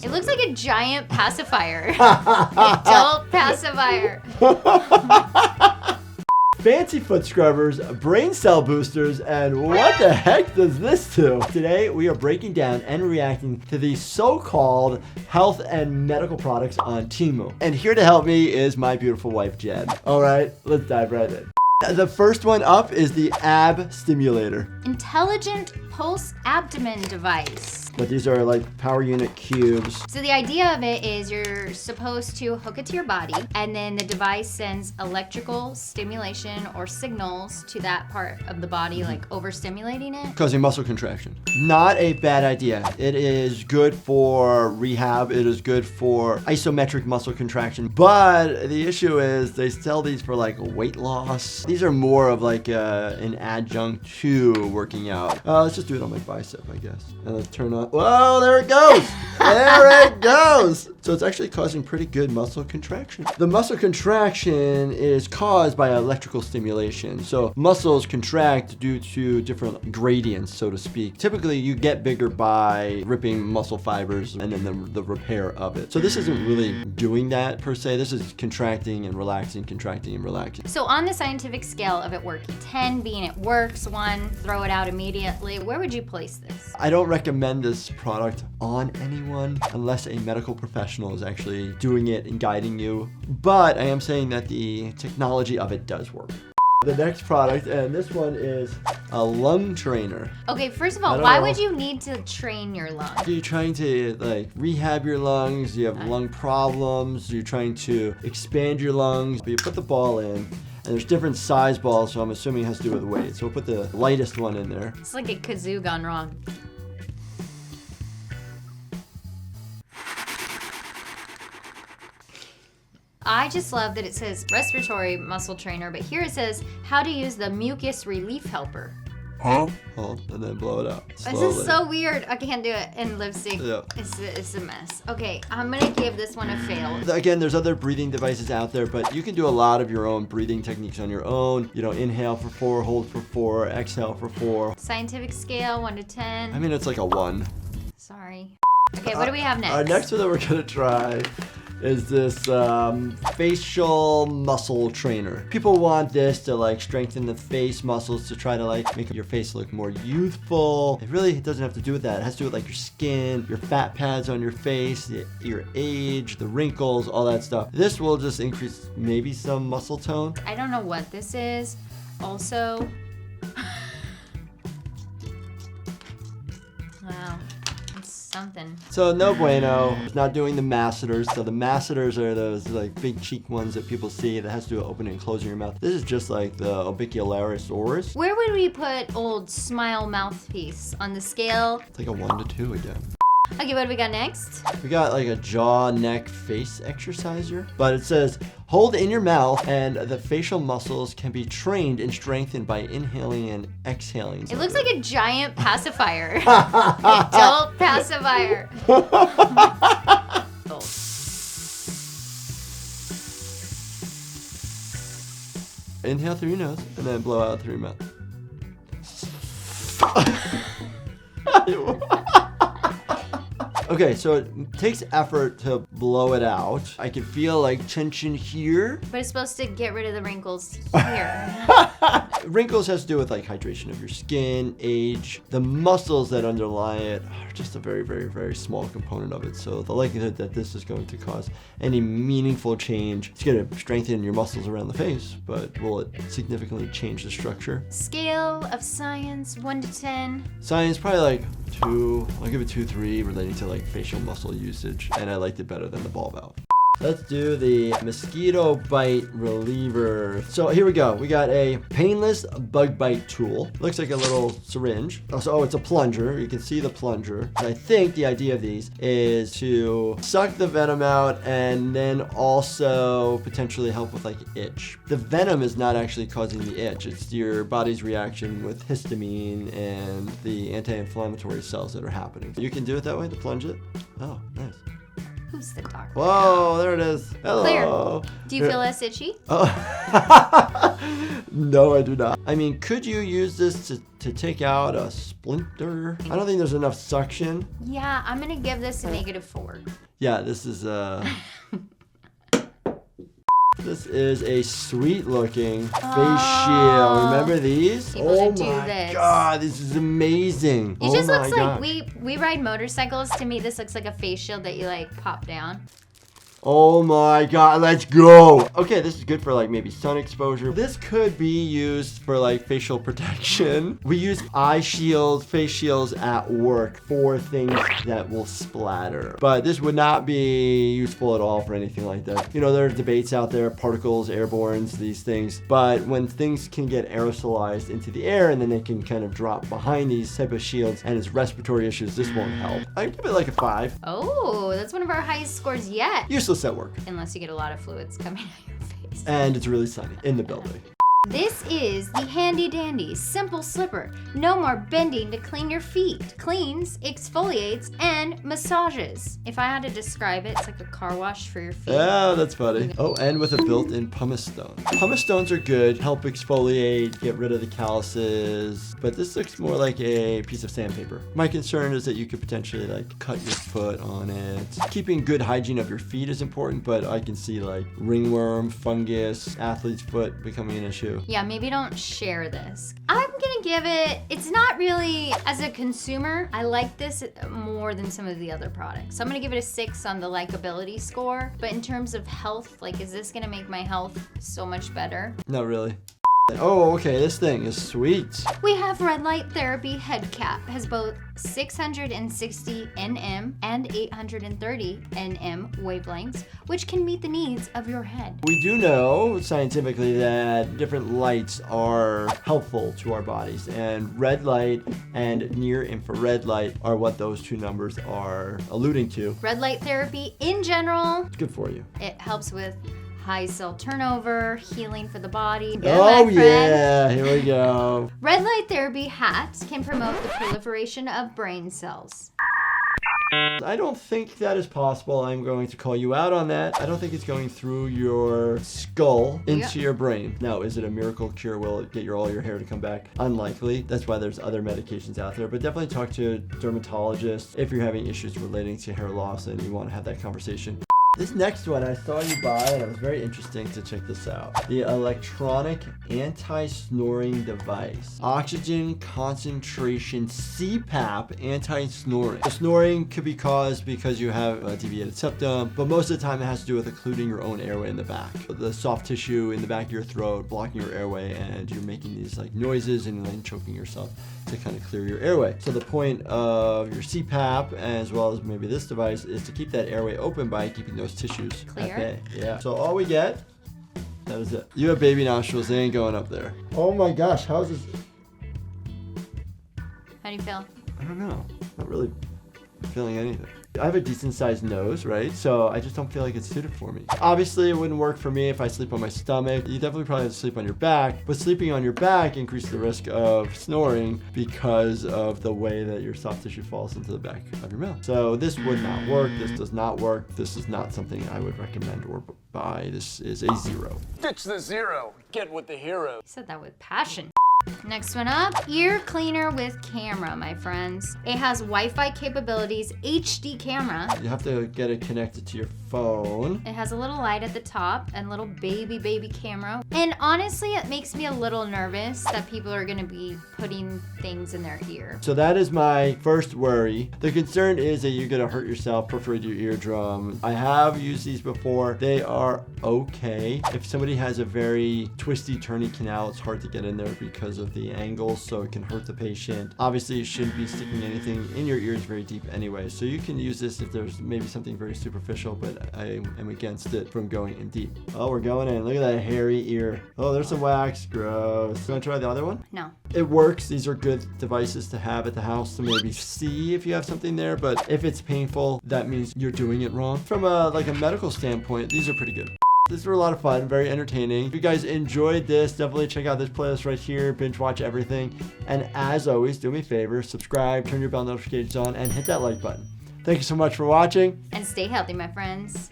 It looks like a giant pacifier. Adult pacifier. Fancy foot scrubbers, brain cell boosters, and what the heck does this do? Today, we are breaking down and reacting to these so-called health and medical products on Temu. And here to help me is my beautiful wife, Jen. All right, let's dive right in. The first one up is the ab stimulator. Intelligent pulse abdomen device. But these are like power unit cubes. So the idea of it is you're supposed to hook it to your body, and then the device sends electrical stimulation or signals to that part of the body, like overstimulating it. Causing muscle contraction. Not a bad idea. It is good for rehab. It is good for isometric muscle contraction. But the issue is they sell these for like weight loss. These are more of like an adjunct to working out. Let's just do it on my bicep, I guess. And let's turn on. Whoa, there it goes. There it goes. So it's actually causing pretty good muscle contraction. The muscle contraction is caused by electrical stimulation. So muscles contract due to different gradients, so to speak. Typically, you get bigger by ripping muscle fibers and then the repair of it. So this isn't really doing that per se. This is contracting and relaxing, contracting and relaxing. So on the scientific scale of it working, 10 being it works, 1, throw it out immediately, where would you place this? I don't recommend this product on anyone unless a medical professional is actually doing it and guiding you. But I am saying that the technology of it does work. The next product, and this one is a lung trainer. Okay, first of all, why would you need to train your lungs? Are you trying to like rehab your lungs? Do you have lung problems? Are you trying to expand your lungs? But you put the ball in, and there's different size balls, so I'm assuming it has to do with weight. So we'll put the lightest one in there. It's like a kazoo gone wrong. I just love that it says respiratory muscle trainer, but here it says how to use the mucus relief helper. Huh? Hold, and then blow it out slowly. This is so weird. I can't do it in lip sync. Yeah. It's a mess. Okay, I'm gonna give this one a fail. Again, there's other breathing devices out there, but you can do a lot of your own breathing techniques on your own. You know, inhale for 4, hold for 4, exhale for 4. Scientific scale, 1 to 10. I mean, it's like a 1. Sorry. Okay, what do we have next? Our next one that we're gonna try is this facial muscle trainer. People want this to like strengthen the face muscles to try to like make your face look more youthful. It really doesn't have to do with that. It has to do with like your skin, your fat pads on your face, your age, the wrinkles, all that stuff. This will just increase maybe some muscle tone. I don't know what this is. Also, wow. Something. So no bueno. It's not doing the masseters. So the masseters are those like big cheek ones that people see that has to do with opening and closing your mouth. This is just like the orbicularis oris. Where would we put old smile mouthpiece on the scale? It's like a 1 to 2 again. Okay, what do we got next? We got like a jaw, neck, face exerciser. But it says, hold in your mouth and the facial muscles can be trained and strengthened by inhaling and exhaling. It looks like a giant pacifier. Adult pacifier. Inhale through your nose and then blow out through your mouth. Okay, so it takes effort to blow it out. I can feel like tension here. But it's supposed to get rid of the wrinkles here. Wrinkles has to do with like hydration of your skin, age. The muscles that underlie it are just a very, very, very small component of it. So the likelihood that this is going to cause any meaningful change, it's going to strengthen your muscles around the face, but will it significantly change the structure? Scale of science, 1 to 10. Science, probably like 2. I'll give it 2, 3 relating to like facial muscle usage, and I liked it better than the ball valve. Let's do the mosquito bite reliever. So here we go. We got a painless bug bite tool. Looks like a little syringe. Oh, it's a plunger. You can see the plunger. I think the idea of these is to suck the venom out and then also potentially help with like itch. The venom is not actually causing the itch. It's your body's reaction with histamine and the anti-inflammatory cells that are happening. You can do it that way to plunge it. Oh, nice. Who's the doctor? Whoa, there it is. Hello. Clear. Do you feel less itchy? No, I do not. I mean, could you use this to take out a splinter? I don't think there's enough suction. Yeah, I'm gonna give this a -4. Yeah, this is this is a sweet looking face shield. Remember these? People oh should do my this. God, this is amazing. It just my looks God. like we ride motorcycles. To me, this looks like a face shield that you like pop down. Oh my God, let's go. Okay, this is good for like maybe sun exposure. This could be used for like facial protection. We use eye shields, face shields at work for things that will splatter. But this would not be useful at all for anything like that. You know, there are debates out there, particles, airbornes, these things. But when things can get aerosolized into the air and then they can kind of drop behind these type of shields and it's respiratory issues, this won't help. I'd give it like a 5. Oh, that's one of our highest scores yet. Useless at work. Unless you get a lot of fluids coming out of your face. And it's really sunny in the building. This is the handy dandy simple slipper. No more bending to clean your feet. Cleans, exfoliates, and massages. If I had to describe it, it's like a car wash for your feet. Oh, that's funny. Oh, and with a built-in pumice stone. Pumice stones are good, help exfoliate, get rid of the calluses, but this looks more like a piece of sandpaper. My concern is that you could potentially like cut your foot on it. Keeping good hygiene of your feet is important, but I can see like ringworm, fungus, athlete's foot becoming an issue. Yeah, maybe don't share this. I'm gonna give it, it's not really, as a consumer, I like this more than some of the other products. So I'm gonna give it a 6 on the likability score. But in terms of health, like, is this gonna make my health so much better? Not really. Oh, okay, this thing is sweet. We have red light therapy head cap. Has both 660 nm and 830 nm wavelengths, which can meet the needs of your head. We do know scientifically that different lights are helpful to our bodies, and red light and near infrared light are what those two numbers are alluding to. Red light therapy in general, It's good for you. it helps with high cell turnover, healing for the body. Oh yeah, here we go. Red light therapy hats can promote the proliferation of brain cells. I don't think that is possible. I'm going to call you out on that. I don't think it's going through your skull into your brain. Now, is it a miracle cure? Will it get all your hair to come back? Unlikely. That's why there's other medications out there. But definitely talk to a dermatologist if you're having issues relating to hair loss and you want to have that conversation. This next one I saw you buy, and it was very interesting to check this out. The electronic anti-snoring device. Oxygen concentration CPAP anti-snoring. The snoring could be caused because you have a deviated septum, but most of the time it has to do with occluding your own airway in the back. The soft tissue in the back of your throat blocking your airway, and you're making these like noises and then choking yourself to kind of clear your airway. So the point of your CPAP, as well as maybe this device, is to keep that airway open by keeping those tissues Clear. at bay. Yeah. So all we get, that is it. You have baby nostrils, they ain't going up there. Oh my gosh, how is this? How do you feel? I don't know. Not really feeling anything. I have a decent sized nose, right? So I just don't feel like it's suited for me. Obviously, it wouldn't work for me if I sleep on my stomach. You definitely probably have to sleep on your back, but sleeping on your back increases the risk of snoring because of the way that your soft tissue falls into the back of your mouth. So this would not work. This does not work. This is not something I would recommend or buy. This is a 0. Ditch the 0. Get with the hero. You said that with passion. Next one up, ear cleaner with camera, my friends. It has Wi-Fi capabilities, HD camera. You have to get it connected to your phone. It has a little light at the top and little baby camera. And honestly, it makes me a little nervous that people are gonna be putting things in their ear. So that is my first worry. The concern is that you're gonna hurt yourself, perforate your eardrum. I have used these before. They are okay. If somebody has a very twisty, turny canal, it's hard to get in there because of the angles, so it can hurt the patient. Obviously, you shouldn't be sticking anything in your ears very deep anyway. So you can use this if there's maybe something very superficial, but I am against it from going in deep. Oh, we're going in. Look at that hairy ear. Oh, there's some wax. Gross. You want to try the other one? No. It works. These are good devices to have at the house to maybe see if you have something there, but if it's painful, that means you're doing it wrong. From a medical standpoint, these are pretty good. These were a lot of fun, very entertaining. If you guys enjoyed this, definitely check out this playlist right here, binge watch everything. And as always, do me a favor, subscribe, turn your bell notifications on, and hit that like button. Thank you so much for watching. And stay healthy, my friends.